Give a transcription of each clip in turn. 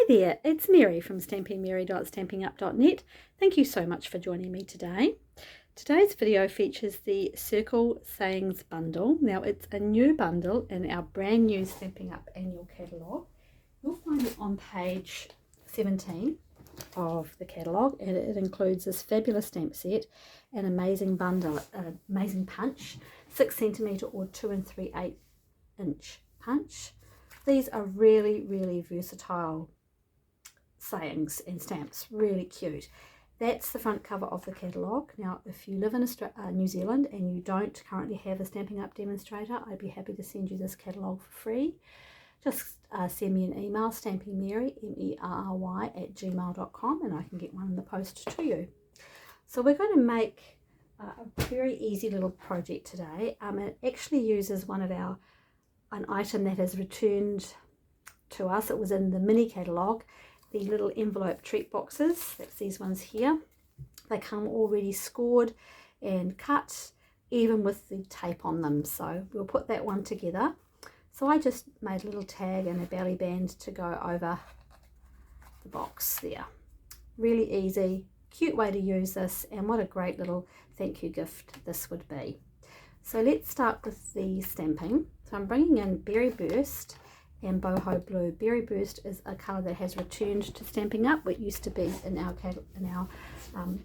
Hi there, it's Mary from stampingmary.stampinup.net. Thank you so much for joining me today. Today's video features the Circle Sayings bundle. Now it's a new bundle in our brand new Stampin' Up annual catalogue. You'll find it on page 17 of the catalogue, and it includes this fabulous stamp set, an amazing bundle, an amazing punch, 6 centimetre or 2 3/8 inch punch. These are really versatile sayings and stamps, really cute. That's the front cover of the catalogue. Now, if you live in New Zealand and you don't currently have a Stampin' Up demonstrator, I'd be happy to send you this catalogue for free. Just send me an email, stampingmary, MERRY, @gmail.com, and I can get one in the post to you. So we're going to make a very easy little project today. It actually uses an item that has returned to us. It was in the mini catalogue, the little envelope treat boxes. That's these ones here. They come already scored and cut, even with the tape on them. So we'll put that one together. So I just made a little tag and a belly band to go over the box there. Really easy, cute way to use this, and what a great little thank you gift this would be. So let's start with the stamping. So I'm bringing in Berry Burst and Boho Blue. Berry Burst is a colour that has returned to Stampin' Up. It used to be in our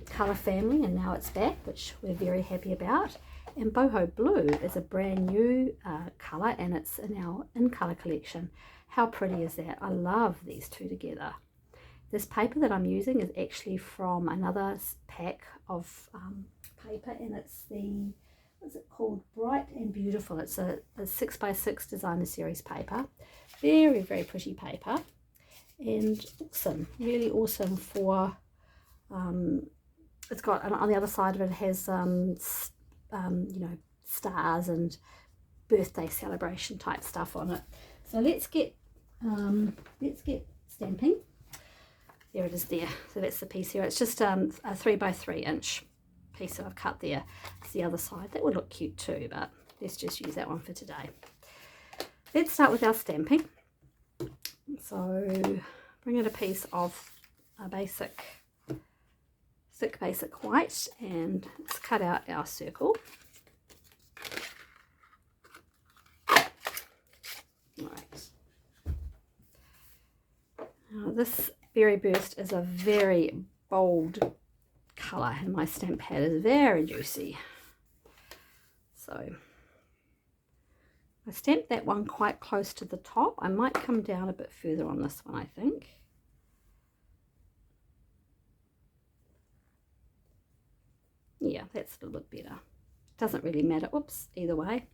colour family, and now it's back, which we're very happy about. And Boho Blue is a brand new colour, and it's in our in colour collection. How pretty is that? I love these two together. This paper that I'm using is actually from another pack of paper, and it's the, what's it called? Bright and Beautiful. It's a 6x6 designer series paper. Very pretty paper, and awesome, really awesome for it's got, on the other side of it has you know, stars and birthday celebration type stuff on it. So let's get stamping. There it is there. So that's the piece here. It's just a 3x3 inch piece that I've cut there. It's the other side. That would look cute too, but let's just use that one for today. Let's start with our stamping. So bring in a piece of a thick basic white, and let's cut out our circle. Right. Now this Berry Burst is a very bold colour, and my stamp pad is very juicy. So I stamped that one quite close to the top. I might come down a bit further on this one, I think. Yeah, that's a little bit better. Doesn't really matter. Oops, either way.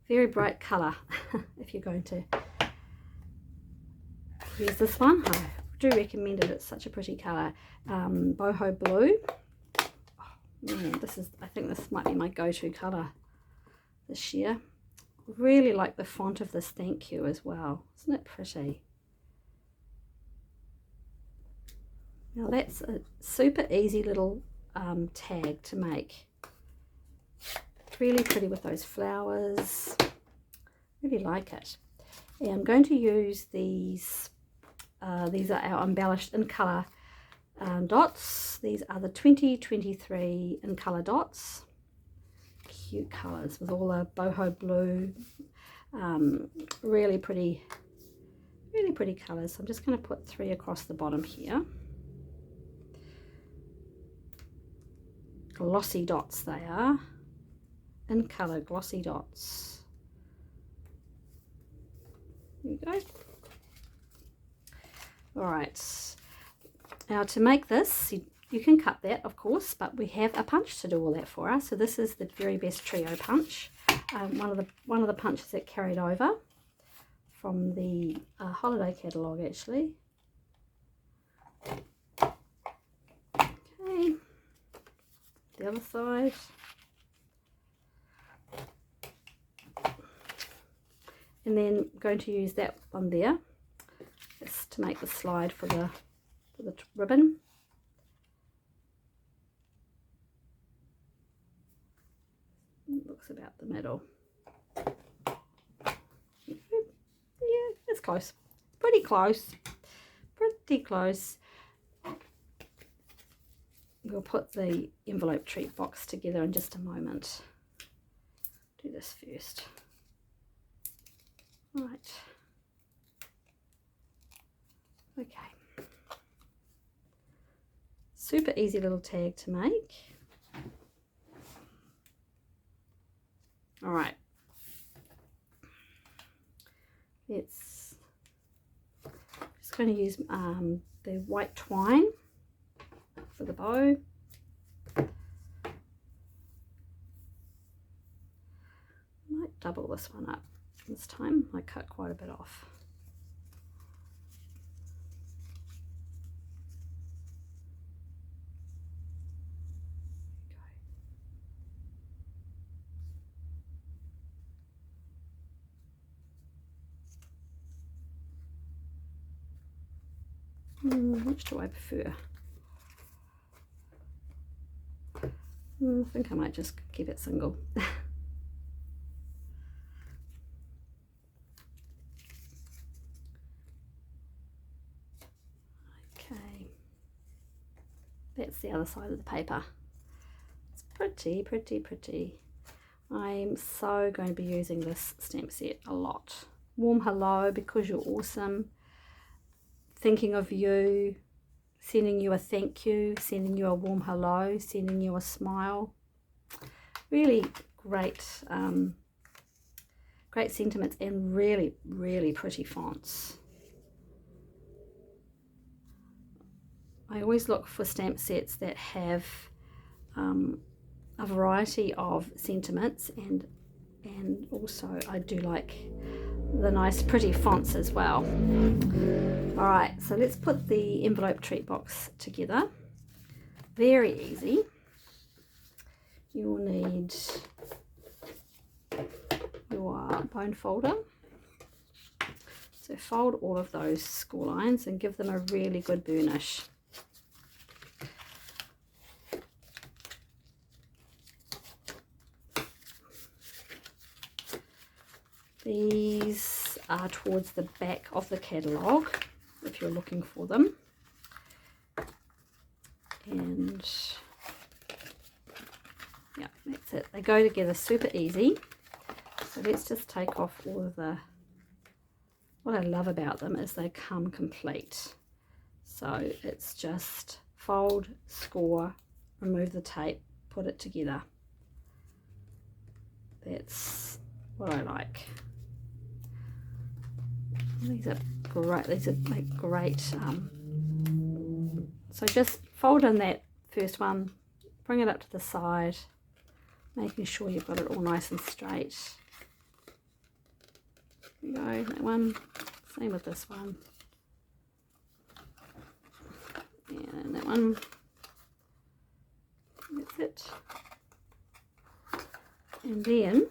Very bright colour if you're going to use this one. I do recommend it. It's such a pretty colour. Boho Blue. Oh, man, I think this might be my go-to colour this year. Really like the font of this thank you as well. Isn't it pretty? Now that's a super easy little tag to make. Really pretty with those flowers. Really like it. And I'm going to use these are our embellished in colour dots. These are the 2023 in colour dots. Cute colours with all the Boho Blue. Really pretty colours. So I'm just going to put 3 across the bottom here. Glossy dots they are, in colour glossy dots. There you go. Alright, now to make this, you can cut that of course, but we have a punch to do all that for us. So this is the Very Best Trio punch, one of the punches that carried over from the holiday catalogue actually. Okay. The other side, and then I'm going to use that one there just to make the slide for the ribbon. It looks about the middle. Yeah, it's close, pretty close. pretty close. We'll put the envelope treat box together in just a moment. Do this first. Right. Okay. Super easy little tag to make. All right. It's just going to use the white twine for the bow. Might double this one up this time. I cut quite a bit off. Which do I prefer? I think I might just keep it single. Okay, that's the other side of the paper. It's pretty, pretty, pretty. I'm so going to be using this stamp set a lot. Warm hello, because you're awesome. Thinking of you, sending you a thank you, sending you a warm hello, sending you a smile. Really great, great sentiments and really, really pretty fonts. I always look for stamp sets that have a variety of sentiments, and also I do like the nice pretty fonts as well. All right, so let's put the envelope treat box together. Very easy. You will need your bone folder. So fold all of those score lines and give them a really good burnish. These are towards the back of the catalogue if you're looking for them. And yeah, that's it. They go together super easy. So let's just take off all of the, what I love about them is they come complete. So it's just fold, score, remove the tape, put it together. That's what I like. These are great. These are like great. So just fold in that first one, bring it up to the side, making sure you've got it all nice and straight. There you go, that one. Same with this one. And that one. That's it. And then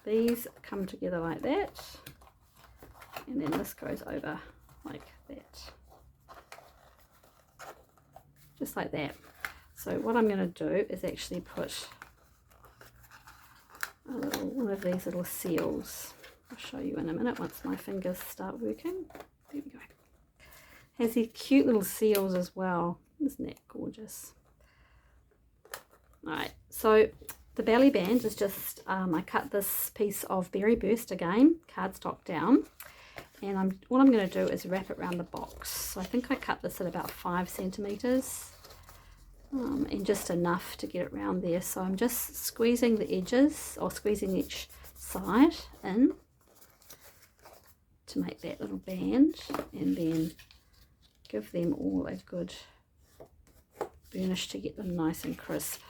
these come together like that, and then this goes over like that, just like that. So what I'm going to do is actually put one of these little seals. I'll show you in a minute once my fingers start working. There we go. Has these cute little seals as well. Isn't that gorgeous? Alright, so the belly band is just, I cut this piece of Berry Burst again, cardstock down, and what I'm going to do is wrap it around the box. So I think I cut this at about 5 centimeters, and just enough to get it around there. So I'm just squeezing the edges, or squeezing each side in to make that little band, and then give them all a good burnish to get them nice and crisp.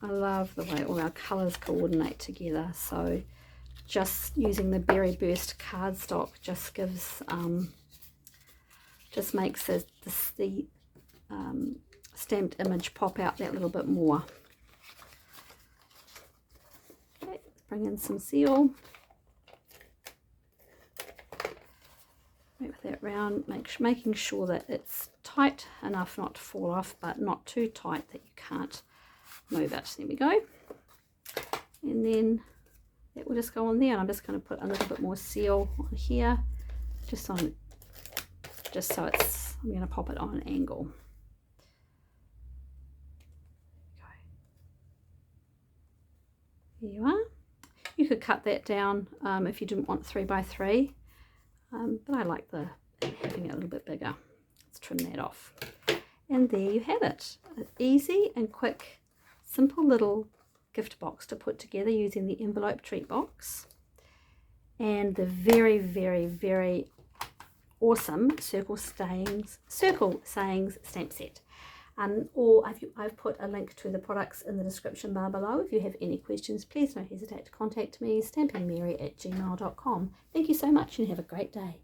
I love the way all our colours coordinate together, so just using the Berry Burst cardstock just gives, just makes the stamped image pop out that little bit more. Okay, let's bring in some seal. Wrap that round, making sure that it's tight enough not to fall off, but not too tight that you can't move it. There we go. And then that will just go on there, and I'm just going to put a little bit more seal on here, just so I'm going to pop it on an angle. There you are. You could cut that down if you didn't want 3 by 3, but I like having it a little bit bigger. Let's trim that off. And there you have it. An easy and quick, simple little gift box to put together using the envelope treat box and the very, very, very awesome Circle Sayings stamp set. Or I've put a link to the products in the description bar below. If you have any questions, please don't hesitate to contact me, stampingmary@gmail.com. Thank you so much and have a great day.